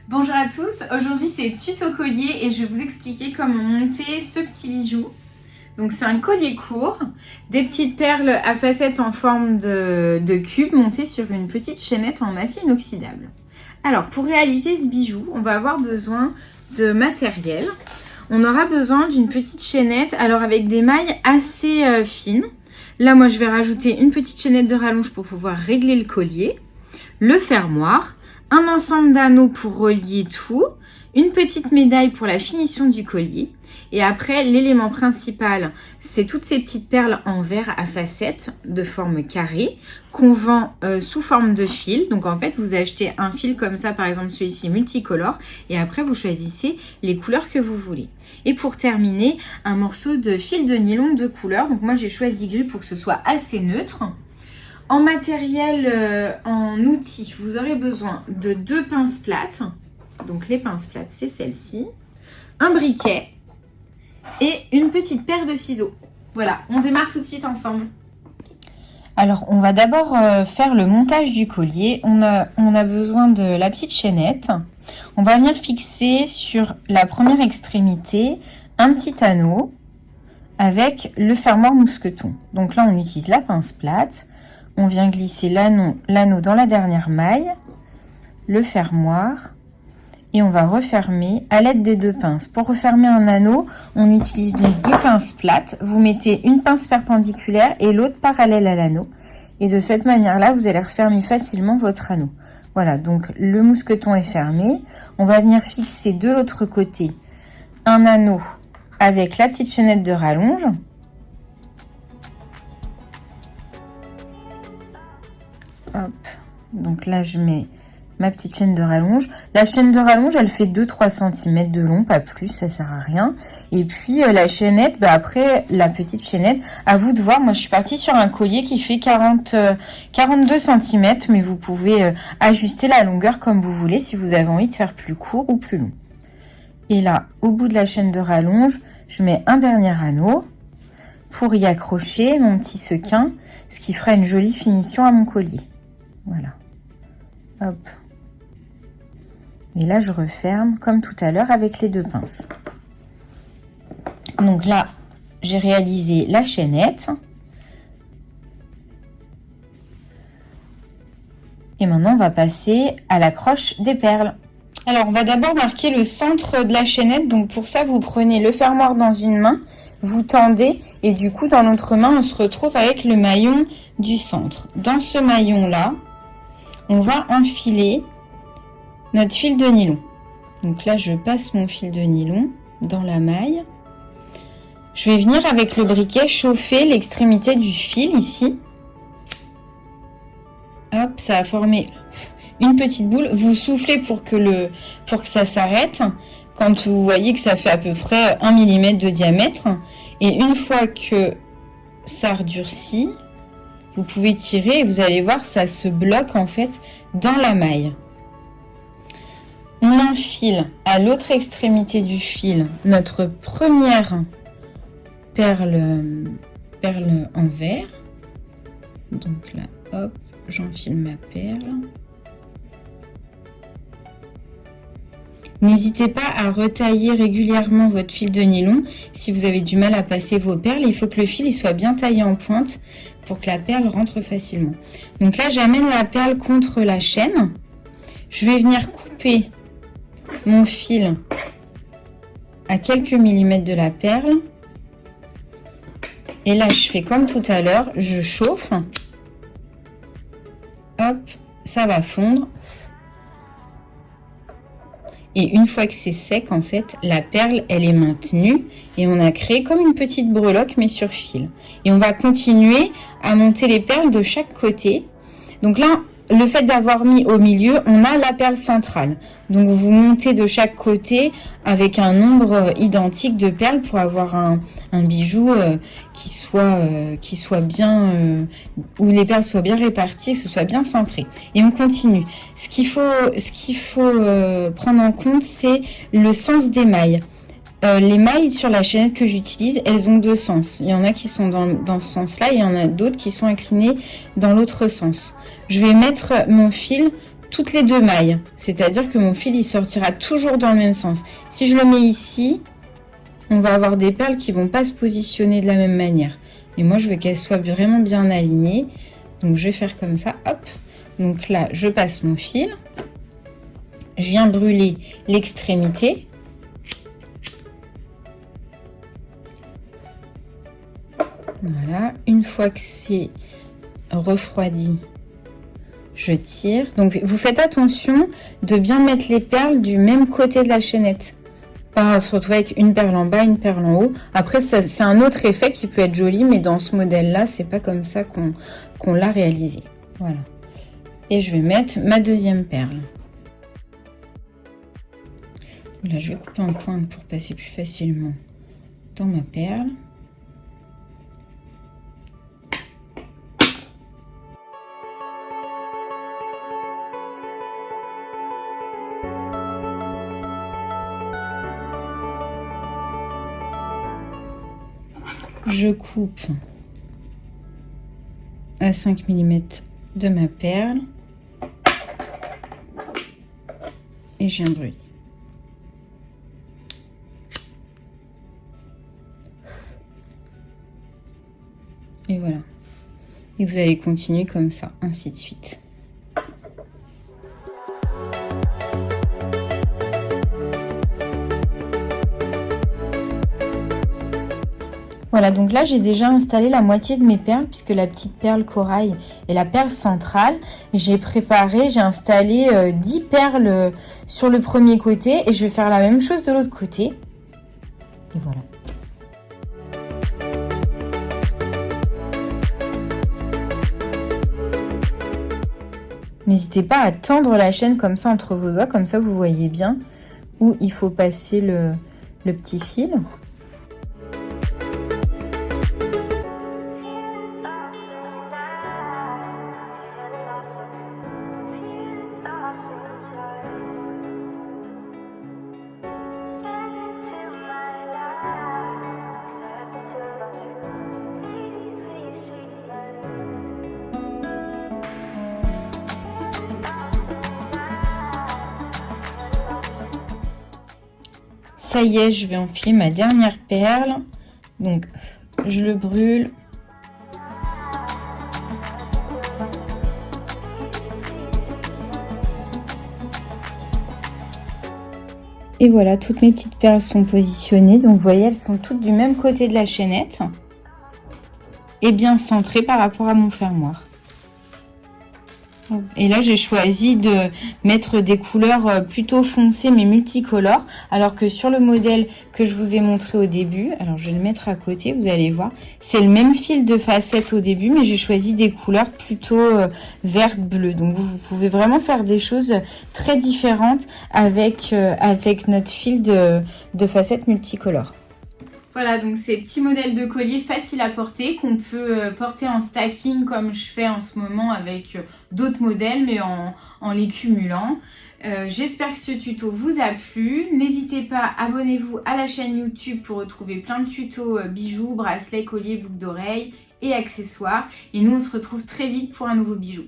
Bonjour à tous, aujourd'hui c'est tuto collier et je vais vous expliquer comment monter ce petit bijou. Donc c'est un collier court, des petites perles à facettes en forme de cube montées sur une petite chaînette en acier inoxydable. Alors pour réaliser ce bijou, on va avoir besoin de matériel. On aura besoin d'une petite chaînette, alors avec des mailles assez fines. Là moi je vais rajouter une petite chaînette de rallonge pour pouvoir régler le collier, le fermoir, un ensemble d'anneaux pour relier tout, une petite médaille pour la finition du collier. Et après, l'élément principal, c'est toutes ces petites perles en verre à facettes de forme carrée qu'on vend sous forme de fil. Donc en fait, vous achetez un fil comme ça, par exemple celui-ci multicolore, et après vous choisissez les couleurs que vous voulez. Et pour terminer, un morceau de fil de nylon de couleur. Donc moi, j'ai choisi gris pour que ce soit assez neutre. En matériel, en outils, vous aurez besoin de 2 pinces plates. Donc les pinces plates, c'est celle-ci. Un briquet et une petite paire de ciseaux. Voilà, on démarre tout de suite ensemble. Alors, on va d'abord faire le montage du collier. On a besoin de la petite chaînette. On va venir fixer sur la première extrémité un petit anneau avec le fermoir mousqueton. Donc là, on utilise la pince plate. On vient glisser l'anneau dans la dernière maille, le fermoir, et on va refermer à l'aide des 2 pinces. Pour refermer un anneau, on utilise donc 2 pinces plates. Vous mettez une pince perpendiculaire et l'autre parallèle à l'anneau. Et de cette manière-là, vous allez refermer facilement votre anneau. Voilà, donc le mousqueton est fermé. On va venir fixer de l'autre côté un anneau avec la petite chaînette de rallonge. Hop, donc là je mets ma petite chaîne de rallonge. La chaîne de rallonge, elle fait 2-3 cm de long, pas plus, ça sert à rien. Et puis la chaînette, après la petite chaînette, à vous de voir. Moi je suis partie sur un collier qui fait 42 cm, mais vous pouvez ajuster la longueur comme vous voulez si vous avez envie de faire plus court ou plus long. Et là, au bout de la chaîne de rallonge, je mets un dernier anneau pour y accrocher mon petit sequin, ce qui fera une jolie finition à mon collier. Voilà, hop. Et là, je referme comme tout à l'heure avec les 2 pinces. Donc là, j'ai réalisé la chaînette. Et maintenant, on va passer à l'accroche des perles. Alors, on va d'abord marquer le centre de la chaînette. Donc pour ça, vous prenez le fermoir dans une main, vous tendez et du coup, dans l'autre main, on se retrouve avec le maillon du centre. Dans ce maillon-là, on va enfiler notre fil de nylon. Donc là, je passe mon fil de nylon dans la maille. Je vais venir avec le briquet chauffer l'extrémité du fil ici. Hop, ça a formé une petite boule. Vous soufflez pour que ça s'arrête. Quand vous voyez que ça fait à peu près 1 mm de diamètre. Et une fois que ça redurcit, vous pouvez tirer et vous allez voir, ça se bloque en fait dans la maille. On enfile à l'autre extrémité du fil notre première perle en verre. Donc là, hop, j'enfile ma perle. N'hésitez pas à retailler régulièrement votre fil de nylon. Si vous avez du mal à passer vos perles, il faut que le fil il soit bien taillé en pointe pour que la perle rentre facilement. Donc là, j'amène la perle contre la chaîne. Je vais venir couper mon fil à quelques millimètres de la perle. Et là, je fais comme tout à l'heure, je chauffe. Hop, ça va fondre. Et une fois que c'est sec, en fait, la perle, elle est maintenue et on a créé comme une petite breloque, mais sur fil. Et on va continuer à monter les perles de chaque côté. Donc là, le fait d'avoir mis au milieu, on a la perle centrale. Donc vous montez de chaque côté avec un nombre identique de perles pour avoir un bijou qui soit bien, où les perles soient bien réparties, que ce soit bien centré. Et on continue. Ce qu'il faut prendre en compte, c'est le sens des mailles. Les mailles sur la chaînette que j'utilise, elles ont 2 sens. Il y en a qui sont dans ce sens-là et il y en a d'autres qui sont inclinées dans l'autre sens. Je vais mettre mon fil toutes les 2 mailles. C'est-à-dire que mon fil, il sortira toujours dans le même sens. Si je le mets ici, on va avoir des perles qui vont pas se positionner de la même manière. Mais moi, je veux qu'elles soient vraiment bien alignées. Donc, je vais faire comme ça, hop. Donc là, je passe mon fil. Je viens brûler l'extrémité. Voilà, une fois que c'est refroidi, je tire. Donc vous faites attention de bien mettre les perles du même côté de la chaînette. Pas se retrouver avec une perle en bas, une perle en haut. Après, c'est un autre effet qui peut être joli, mais dans ce modèle-là, c'est pas comme ça qu'on l'a réalisé. Voilà. Et je vais mettre ma deuxième perle. Là, je vais couper en pointe pour passer plus facilement dans ma perle. Je coupe à 5 mm de ma perle et je viens brûler. Et voilà. Et vous allez continuer comme ça, ainsi de suite. Voilà, donc là j'ai déjà installé la moitié de mes perles puisque la petite perle corail est la perle centrale. J'ai installé 10 perles sur le premier côté et je vais faire la même chose de l'autre côté. Et voilà. N'hésitez pas à tendre la chaîne comme ça entre vos doigts, comme ça vous voyez bien où il faut passer le petit fil. Ça y est, je vais enfiler ma dernière perle. Donc, je le brûle. Et voilà, toutes mes petites perles sont positionnées. Donc, vous voyez, elles sont toutes du même côté de la chaînette. Et bien centrées par rapport à mon fermoir. Et là, j'ai choisi de mettre des couleurs plutôt foncées mais multicolores. Alors que sur le modèle que je vous ai montré au début, alors je vais le mettre à côté, vous allez voir. C'est le même fil de facette au début, mais j'ai choisi des couleurs plutôt vert bleu. Donc vous pouvez vraiment faire des choses très différentes avec notre fil de facettes multicolores. Voilà, donc ces petits modèles de collier faciles à porter qu'on peut porter en stacking comme je fais en ce moment avec d'autres modèles mais en les cumulant. J'espère que ce tuto vous a plu. N'hésitez pas, abonnez-vous à la chaîne YouTube pour retrouver plein de tutos bijoux, bracelets, colliers, boucles d'oreilles et accessoires. Et nous on se retrouve très vite pour un nouveau bijou.